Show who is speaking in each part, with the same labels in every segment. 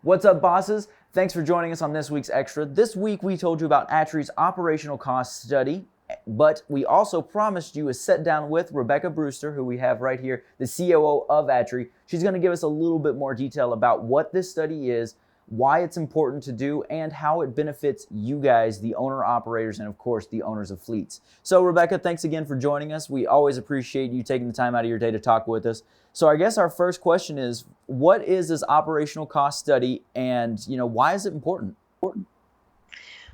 Speaker 1: What's up, bosses? Thanks for joining us on this week's Extra. This week we told you about ATRI's operational cost study, but we also promised you a sit down with Rebecca Brewster, who we have right here, the COO of ATRI. She's going to give us a little bit more detail about what this study is, why it's important to do, and how it benefits you guys, the owner-operators, and of course, the owners of fleets. So Rebecca, thanks again for joining us. We always appreciate you taking the time out of your day to talk with us. So I guess our first question is, what is this operational cost study, and why is it important?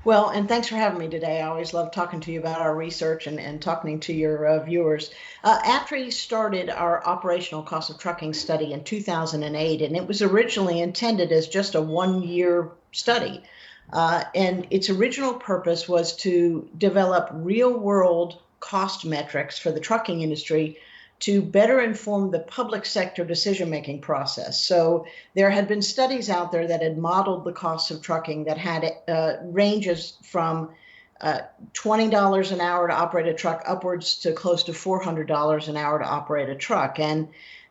Speaker 2: Well, and thanks for having me today. I always love talking to you about our research and talking to your viewers. ATRI started our operational cost of trucking study in 2008, and it was originally intended as just a one-year study. And its original purpose was to develop real-world cost metrics for the trucking industry to better inform the public sector decision-making process. So there had been studies out there that had modeled the cost of trucking that had ranges from $20 an hour to operate a truck upwards to close to $400 an hour to operate a truck. And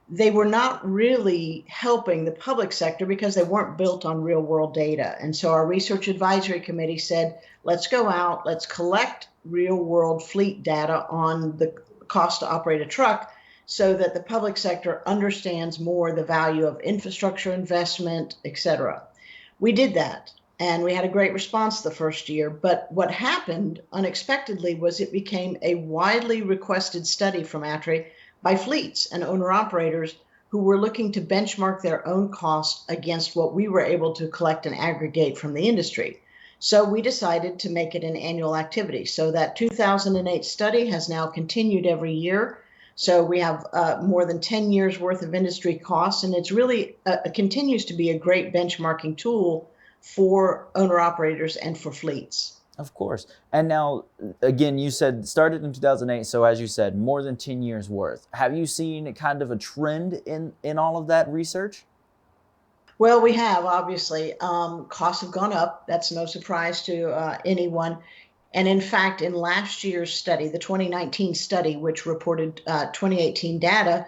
Speaker 2: they were not really helping the public sector because they weren't built on real-world data. And so our research advisory committee said, let's go out, let's collect real-world fleet data on the cost to operate a truck so that the public sector understands more the value of infrastructure investment, et cetera. We did that, and we had a great response the first year. But what happened unexpectedly was it became a widely requested study from ATRI by fleets and owner-operators who were looking to benchmark their own costs against what we were able to collect and aggregate from the industry. So we decided to make it an annual activity. So that 2008 study has now continued every year. So we have more than 10 years worth of industry costs, and it's really continues to be a great benchmarking tool for owner-operators and for fleets.
Speaker 1: Of course. And now, again, you said started in 2008, so as you said, more than 10 years worth. Have you seen kind of a trend in all of that research?
Speaker 2: Well, we have, obviously. Costs have gone up. That's no surprise to anyone. And in fact, in last year's study, the 2019 study, which reported 2018 data,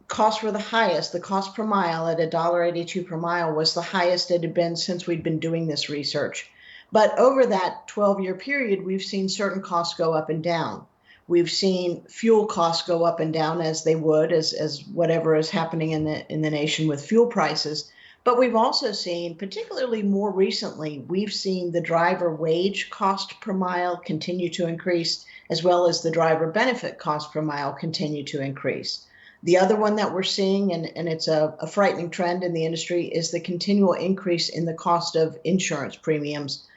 Speaker 2: costs were the highest. The cost per mile at $1.82 per mile was the highest it had been since we'd been doing this research. But over that 12-year period, we've seen certain costs go up and down. We've seen fuel costs go up and down as they would, as whatever is happening in the nation with fuel prices. But we've also seen, particularly more recently, we've seen the driver wage cost per mile continue to increase, as well as the driver benefit cost per mile continue to increase. The other one that we're seeing, and it's a frightening trend in the industry, is the continual increase in the cost of insurance premiums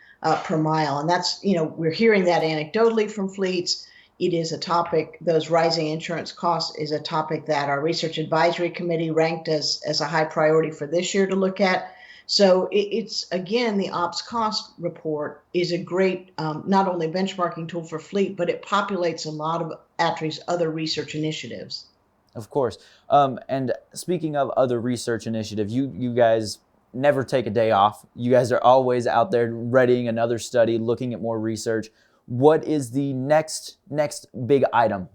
Speaker 2: per mile. And that's, we're hearing that anecdotally from fleets. It is a topic, those rising insurance costs is a topic that our research advisory committee ranked as a high priority for this year to look at. So it's, again, the ops cost report is a great, not only benchmarking tool for fleet, but it populates a lot of ATRI's other research initiatives.
Speaker 1: Of course. And speaking of other research initiatives, you guys never take a day off. You guys are always out there readying another study, looking at more research. What is the next big item?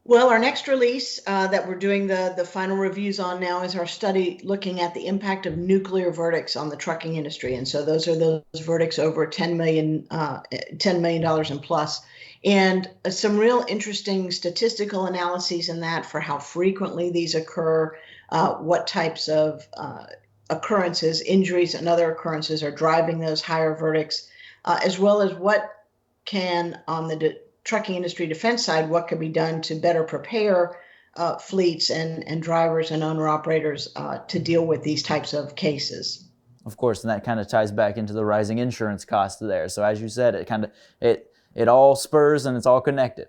Speaker 2: Well, our next release that we're doing the final reviews on now is our study looking at the impact of nuclear verdicts on the trucking industry. And so those are those verdicts over $10 million and plus. And some real interesting statistical analyses in that for how frequently these occur, what types of occurrences, injuries, and other occurrences are driving those higher verdicts. As well as what can, on the trucking industry defense side, what can be done to better prepare fleets and drivers and owner-operators to deal with these types of cases.
Speaker 1: Of course, and that kind of ties back into the rising insurance costs there. So as you said, it all spurs and it's all connected.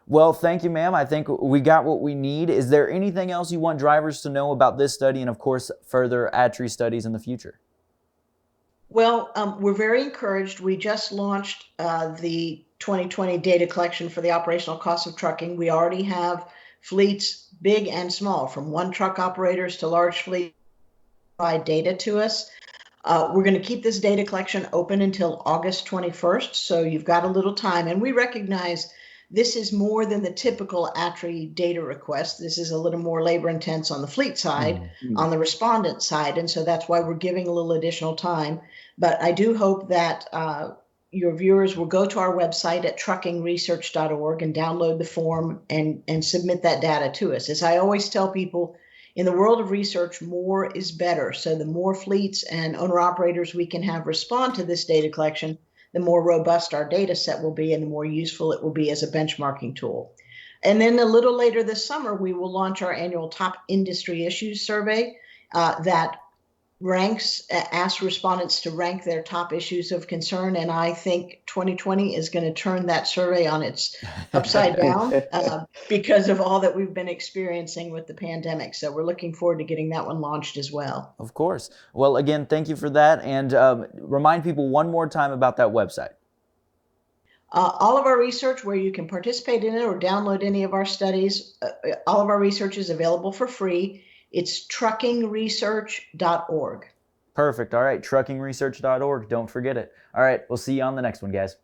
Speaker 1: Well, thank you, ma'am. I think we got what we need. Is there anything else you want drivers to know about this study and, of course, further ATRI studies in the future?
Speaker 2: Well, we're very encouraged. We just launched the 2020 data collection for the operational cost of trucking. We already have fleets, big and small, from one truck operators to large fleets, provide data to us. We're going to keep this data collection open until August 21st, so you've got a little time. And we recognize this is more than the typical ATRI data request. This is a little more labor intense on the fleet side, on the respondent side. And so that's why we're giving a little additional time. But I do hope that your viewers will go to our website at truckingresearch.org and download the form and submit that data to us. As I always tell people, in the world of research, more is better. So the more fleets and owner-operators we can have respond to this data collection, the more robust our data set will be and the more useful it will be as a benchmarking tool. And then a little later this summer, we will launch our annual top industry issues survey that asks respondents to rank their top issues of concern. And I think 2020 is going to turn that survey on its upside down because of all that we've been experiencing with the pandemic. So we're looking forward to getting that one launched as well.
Speaker 1: Of course. Well, again, thank you for that. And remind people one more time about that website.
Speaker 2: All of our research, where you can participate in it or download any of our studies, all of our research is available for free. It's truckingresearch.org.
Speaker 1: Perfect. All right, truckingresearch.org. Don't forget it. All right, we'll see you on the next one, guys.